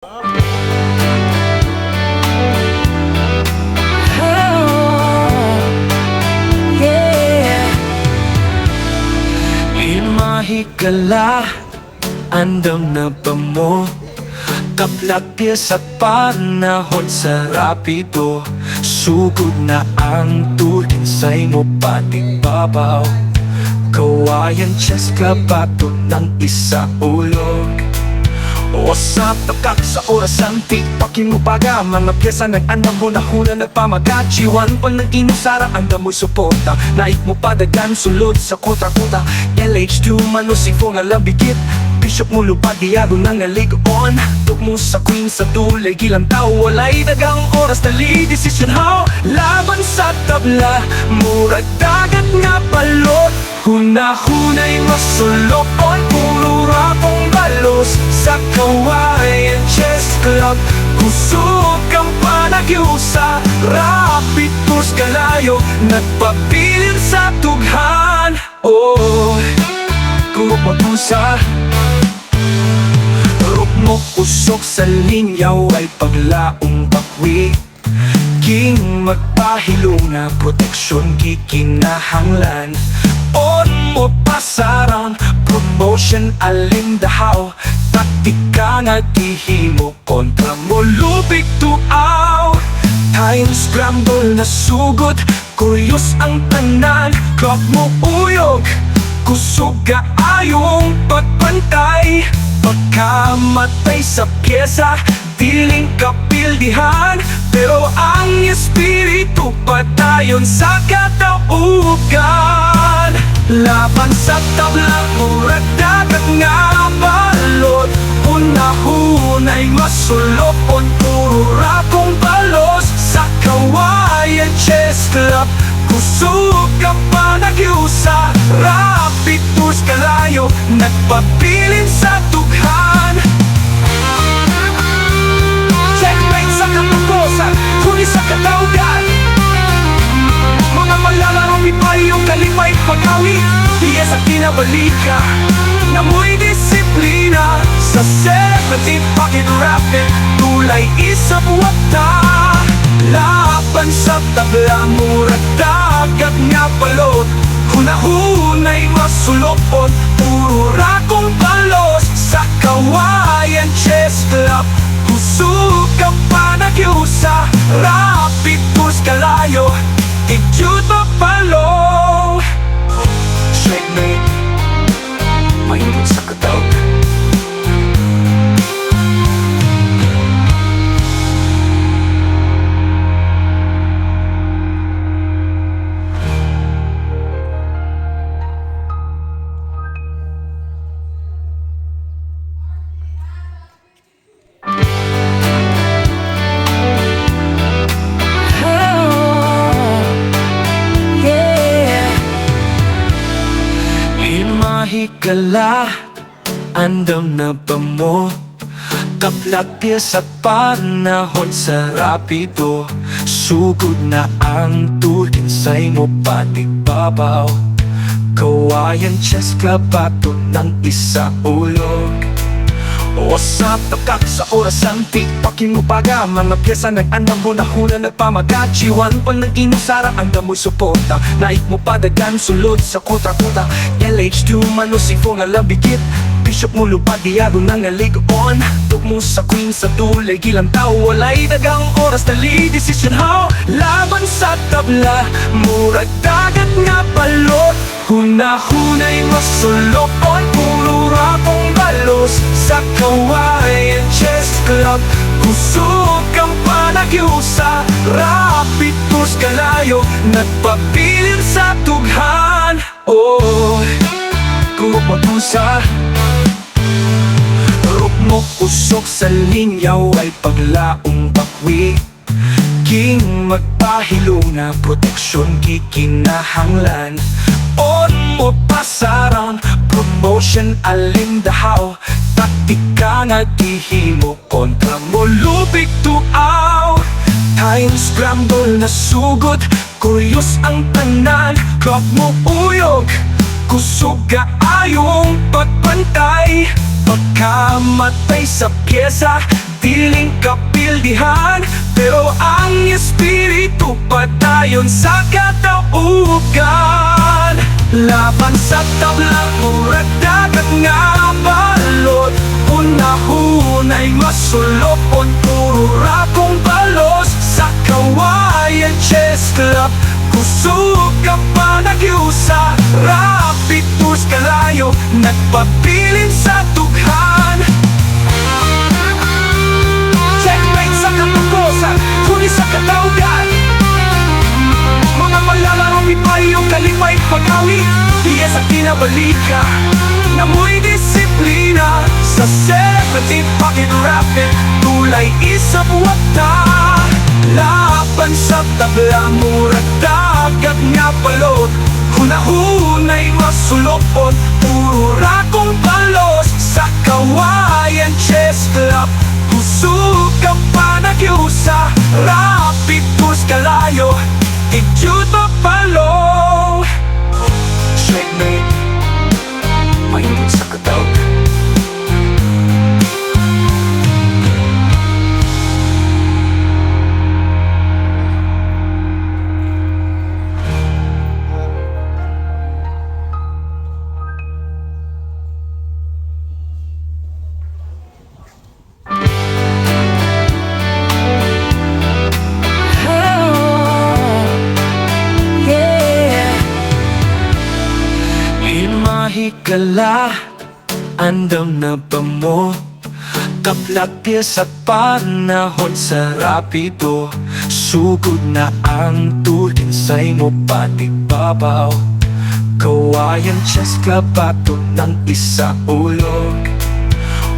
Himahigala, andam na ba mo? Kaplagpis at panahon sa rapido. Sugod na ang tulinsay mo pating babaw. Kawayan chest kabato ng isa ulog. Usap nakak sa orasan, tiktokin mo baga. Mga pyesa nag-anang huna-huna nagpamagat. Chiwan pa ng inusara, ang damoy suporta. Naik mo padagan, sulod sa kuta-kuta. LH2 manusifo nga labigit. Bishop mo lupad, diyago ng aligon. Tuk mo sa queen sa tulay, gilang tao. Walay dagang oras, tali decision how. Laban sa tabla, murag dagat nga balot. Huna-hunay masulokon, puro rapong balos. Sa Kawayan Chess Club, kusog kang panagyusa. Rapid tours kalayo, nagpabilin sa tughan. Oh, kumagusa. Ruk mo kusok sa linyaw ay paglaong bakwi. King magpahilo na proteksyon kikinahanglan. On mo pasaran, promotion alindahaw. Taktika nga tihimo, kontra mo lupig tuaw. Time scramble na sugod, kuryos ang tanan. Clock mo uyog, kusog ayong pagpantay. Pagkamatay sa pyesa, diling kapildihan. Pero ang espiritu padayon sa kataugan. Laban sa tabla, murag dagat nga balot. Una-hunay masulokon, puro rapong balos. Sa Kawayan Chess Club, kusog ka pa nagyusa. Rapid tours kalayo, nagpabilin sa tughan. Checkmate sa katukosan, huli sa kataugan. Mga malalarong ipayong kalipay pag-awi. Diya sa kinabalika, namoy disiplina. Sa 17 pocket rapid, tulay isang wata. Laban sa tabla, murag dagat nga balot. Huna-hunay masulokon, puro rakong balos. Sa Kawayan Chess Club, kusog ka pa nagyusa. Rapid tours kalayo, idyot mapalong. Checkmate, mainit sa katawag. Himahigala, andam na ba mo? Kaplagpis at panahon sa rapido. Sugod na ang tulinsay mo pating babaw. Kawayan Chess Club, bato ng isa ulog. Usap nakak sa orasan, tiktokin mo baga. Mga pyesa nag-anang huna-huna nagpamagat. Chiwan pa ng inusara, ang damoy suporta. Naik mo padagan, sulod sa kuta-kuta. LH2 manusifo nga labigit. Bishop mo lupad, diyago ng aligon. Tuk mo sa queen sa tulay, gilang tao. Walay dagang oras, tali decision how. Laban sa tabla, murag dagat nga balot. Huna-hunay masulokon, puro rapong balos. Sa Kawayan Chess Club, kusog kang panagyusa. Rapid tours kalayo, nagpabilin sa tughan. Oh, kumagusa. Ruk mo usok sa linyaw ay paglaong bakwi. King magpahilo na proteksyon kikinahanglan. On mo pasaran, promotion alindahaw. Taktika nga tihimo, kontra mo lupig tuaw. Time scramble na sugod, kuryos ang tanan. Clock mo uyog, kusog ayong pagpantay. Pagkamatay sa pyesa, diling kapildihan, pero ang espiritu padayon sa kataugan. Laban sa tablang murag dagat nga balot, hunahunay masulopon, puro rakong balos. Sa Kawayan Chess Club, kusog ka pa nagyusa, rapid tours kalayo, nagpabilin sa tughan. Checkmate sa katukosan, huli sa kataugan. Mga malalaro ipayong kalipay pag-awi, iyes at kinabalika, namoy disiplina. Sa 17 pocket rapid, tulay isang wata. Laban sa tabla, murag dagat nga balot, hunahunay masulopon, puro rakong balos. Sa Kawayan Chess Club, kusog ka pa nagyusa, rapid tours kalayo, idyot mapalo. Checkmate, mainit sa katawag. Hikala, andam na ba mo? Kaplak sa panahon sa rapido, sugod na ang tulin sa imo patigbabaw. Kawayan Chess Club, bato ng isa ulog.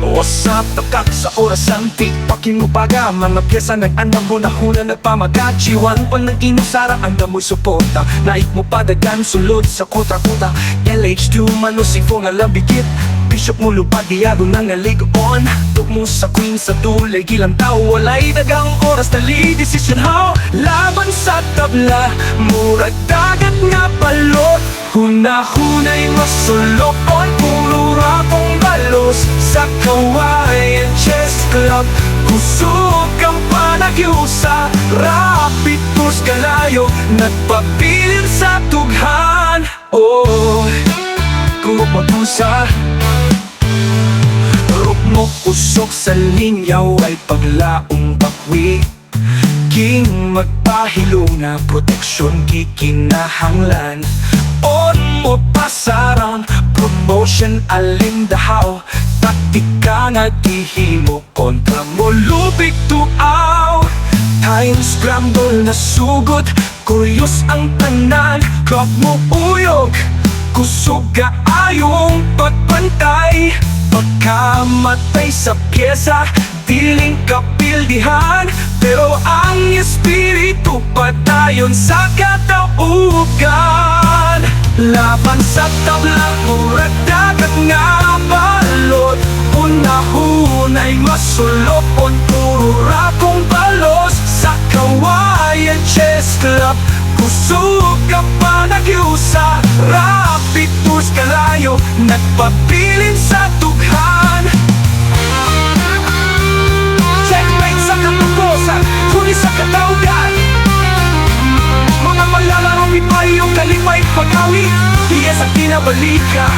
Usap takak sa oras ang tikpakin mo baga, mga pyesa nag-andam hunahuna nagpamagachiwan pa ng inusara, andam mo'y suporta, naik mo padagan sulod sa kota-kota. LH2 manusifo nga labigit, Bishop mo lupad diado ng naligoon. Tugmo sa queen sa tulay, gilang tao walay dagang oras, dali decision how. Laban sa tabla, murag dagat nga balot, hunahunay masulopon, puro rakong balos. Sa Kawayan Chess Club, kusog kang pa nagyusa, rapid tours kalayo, nagpabilin sa tughan. Oh, kung magpusa, ruk mo kusok sa linyaw ay paglaong bakwi. King magpahilo na proteksyon kikinahanglan, on mo pasarang promotion alindahaw. Taktika nga gihimo kontra mo lubig tuaw. Time scramble na sugod, kuryos ang tanan. Clock mo uyog, kusog ayong pagpantay. Pagkamatay sa pyesa, diling kapildihan, pero ang espiritu padayon sa kataugan. Laban sa tablang murag dagat nga balot, hunahunay masulopon, puro rakong balos. Sa Kawayan Chess Club, kusog ka pa nagyusa, rapid tours kalayo, nagpabilin sa tughan. Checkmate sa katukosan, huli sa kataugan. Mga malalaro ipayong kalipay pag-awi, iyes at kinabalika,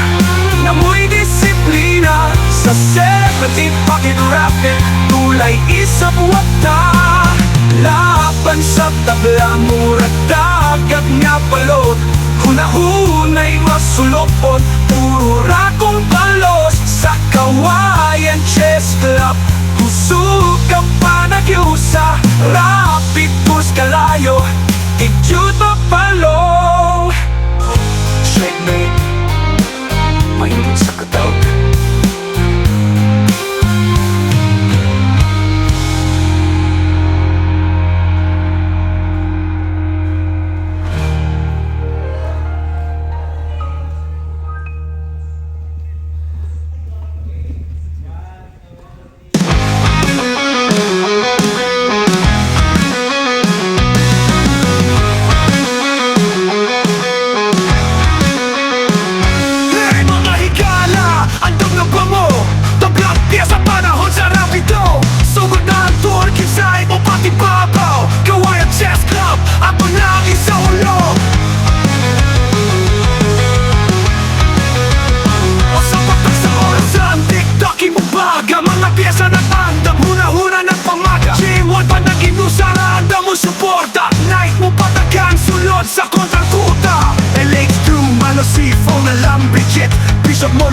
namoy disiplina. Sa 17 pocket rapid, tulay isang wata. Laban sa tabla, murag dagat nga balot, hunahunay masulopon, puro rakong balos. Sa Kawayan Chess Club, kusog ka pa nagyusa, rapid tours kalayo, idyot mapalo. Checkmate, mainit sa katawag.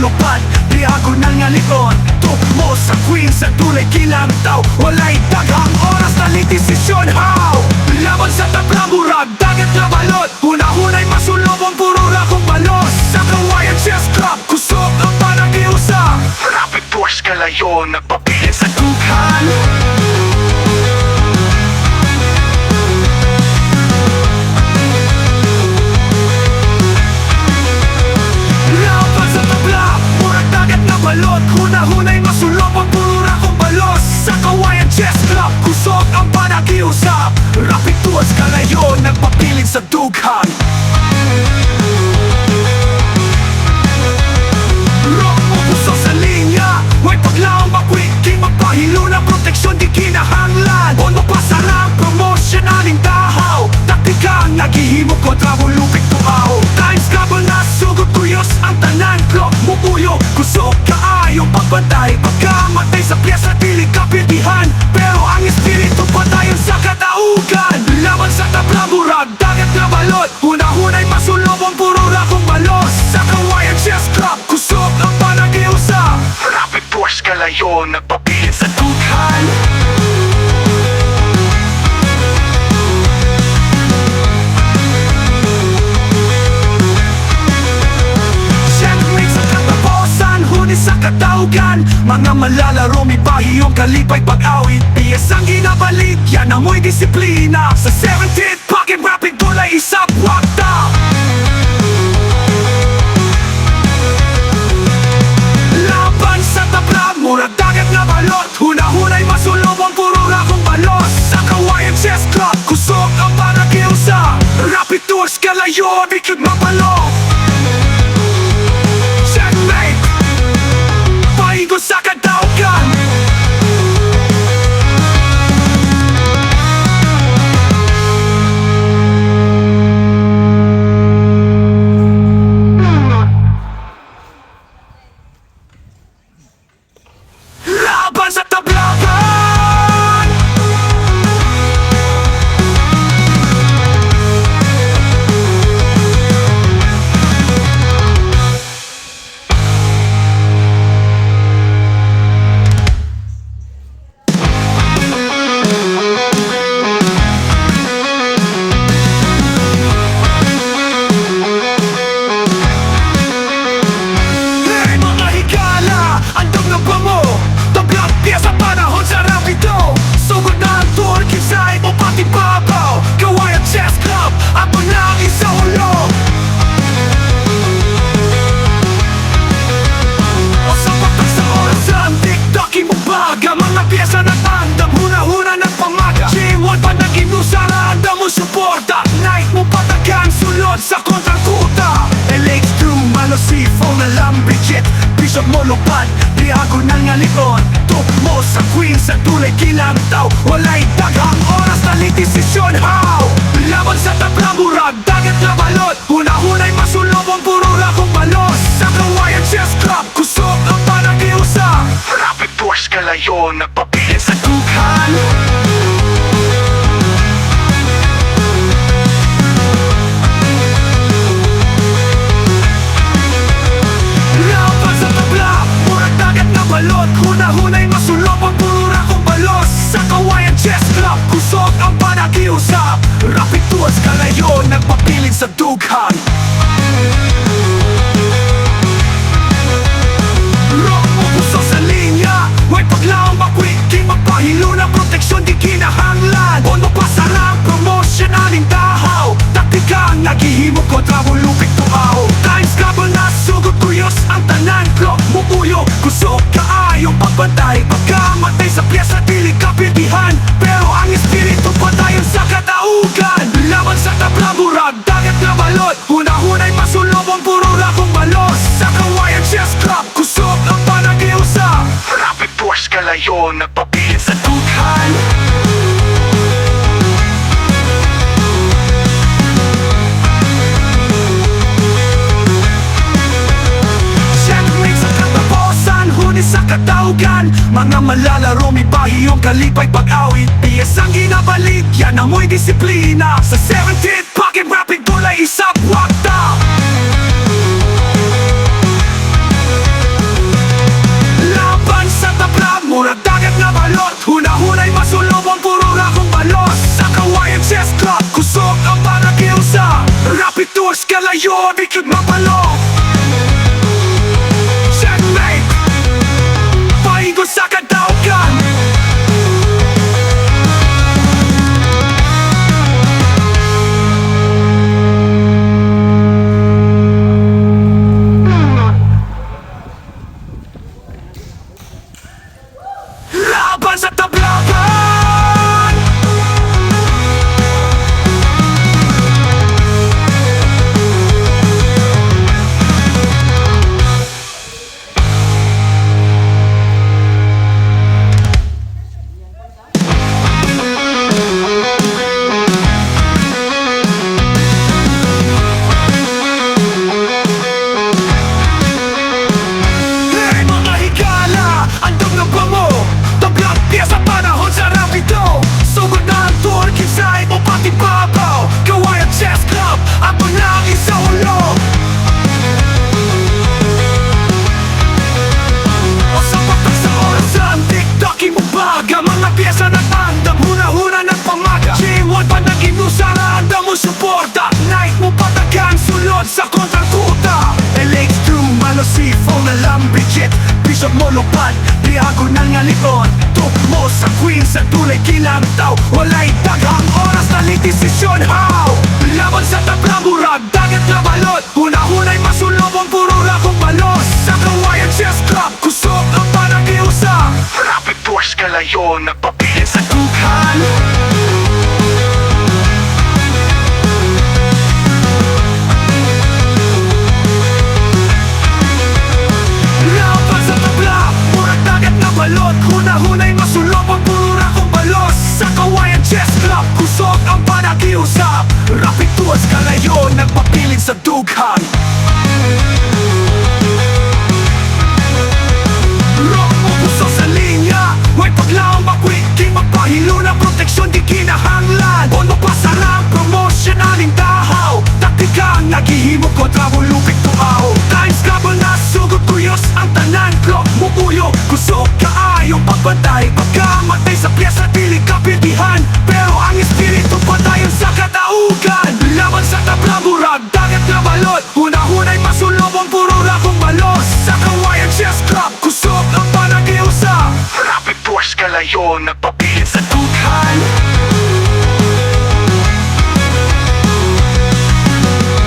lupad, diagonal nga likod. Tukmo sa queen sa tulay kilang tao. Walay daghang oras na litisisyon, how? Laban sa tabla murag, dagat na balot. Hunahunay masulobong puro rakong balos. Sa kawayan chess club, kusog ang panagiusa. Rapid force kalayo, nagpapilit sa dughan. Laban sa tabla, murag dagat na balot. Hunahunay masulobong puro rakong balos. Sa kawayan chess club, kusog ang panagiusa. Rapid force kalayo, nagpapilit sa dughan. Rock mo puso sa linya, may paglaong makwit, di magpahilo na proteksyon di kinahanglan. O mapasarang promotion aling dahaw, taktika ang naghihimo kontra mo lupik tuaw. Times couple na sugod kuyos ang tanan, clock mo uyo, kusog kaayong pagbantay. Pagkamatay sa pyesa dili kapildihan, pero ang espiritu patayon sa kataugan. Laban sa tabla murag, dagat na balot. Hunahunay masulobong puro rakong balos. Sa kawayan chess club, kusog ang panagiusa. Rapid force kalayo, nagpapilit sa dughan. Checkmate sa katapusan, huni sa kataugan. Mga malalaro, may bahiyong kalipay pag-awit. Piyes ang ginabalik, yan amoy disiplina. Sa 17th, pocket rapid tulay isap wakta. Laban sa tabla, murag dagat na balot. Hunahunay masulobong puro rakong balos. Sa kawayan chess club, kusog ang panagiusa. Rapid tours kalayo, di kid mapalo. Checkmate, paigo sa kadaugan. Laban sa tablaban. Hey mga higala, andam na ba mo? Tablang piyesa panahon sa rapido. Sugod na ang tour, kisay mo pati babaw. Kawayan chess club, ako na ang isa ulo. O sa patak sa orasan, tiktokin mo baga. Mga piyesa nag-andam, huna-huna nagpamaga. G1 pa nag-inusara, andam mo suporta. Night mo patagang sulod sa kontrang kuta. LH2, malosifo na lambicit. Bishop mo lupad, diagonal nga likod. Tukmo sa queen sa tulay kilang tao. Walay daghang oras na litisisyon, how? Laban sa tabla murag, dagat na balot. Hunahunay masulobong puro rakong balos. Sa kawayan chess club, kusog ang panagiusa. Rapid force kalayo, nagpapilit sa dughan. Laban sa tabla, murag dagat na balot. Hunahunay masulobong puro rakong balos. Sa kawayan chess club, kusog ang panagiusa. Rapid tours kalayo, nagpapilit sa dughan. Rock mo puso sa linya, may paglaong makwit, di magpahilo na proteksyon di kinahanglan. O mapasarang promotion aling dahaw, taktika ang naghihimo kontra mo lupik tuaw. Times couple na sugod kuyos ang tanan, clock mo uyo, kusog kaayong pagbantay. Pagkamatay sa pyesa dili kapildihan, pero ang espiritu patayon sa kataugan. Laban sa tabla murag, dagat na balot. Hunahunay masulobong puro rakong balos. Sa kawayan chess club, kusog ang panagiusa. Rapid force kalayo, nagpapilit sa dughan. Checkmate sa katapusan, huni sa kataugan. Mga malalaro, may bahiyong kalipay pag-awit. Piyes ang ginabalik, yan amoy disiplina. Sa 17th, pocket rapid tulay isap wakta. nga balot Hunahunay masulubong puro rakong balos Sa Kawayan Chess Club Kusog ang panakiusa Rapid tours kalayo Bikig mapalo Checkmate Pahingo sa kadaugan Laban sa tablaban Hey mga higala, andong na ba mo? Tablag piya sa panahon sa rapido Sugod na ang tour, kinsay mo pati babaw Kawayan Chess Club, ako lang isa ulo O sa patak sa orasan, tiktoki mo baga Mga piyesa ng andam, huna-huna ng pamaga G1 pa naging usara, andam mo suporta Night mo patagan, sulod sa kontratuta LH2, malosifo na lambijit Bishop mo lupad, liago ng ngalikon Tukmo sa queen, sa tulay kinantaw Walay daghang oras na litisisyon, how? Laban sa tablamurag, dagat na balot Hunahunay masulubong, puro rakong balos Sa Kawayan Chess Club, kusog ang panakiusa Rapid force kalayo, nagpapilit sa dughan Laban sa tabla, murag dagat na balot Hunahunay masulubong, puro rakong balos Sa Kawayan Chess Club, kusog ang panakiusap Rapid tours kalayo, nagpapilit sa dughan Rock mo puso sa linya Huwag paglaong makwit, di magpahilo na proteksyon di kinahanglan Bono pa sarang promotion aling dahaw Taktikang naghihimo kontra mo lupit tuaw Times couple na sugod tuyos ang tanan Clock mo uyo, kusog kaayong pagbantay Pagkamatay sa pyesa, piling kapitihan Pero ang espiritu patayon sa kataugan Laban sa tabla murag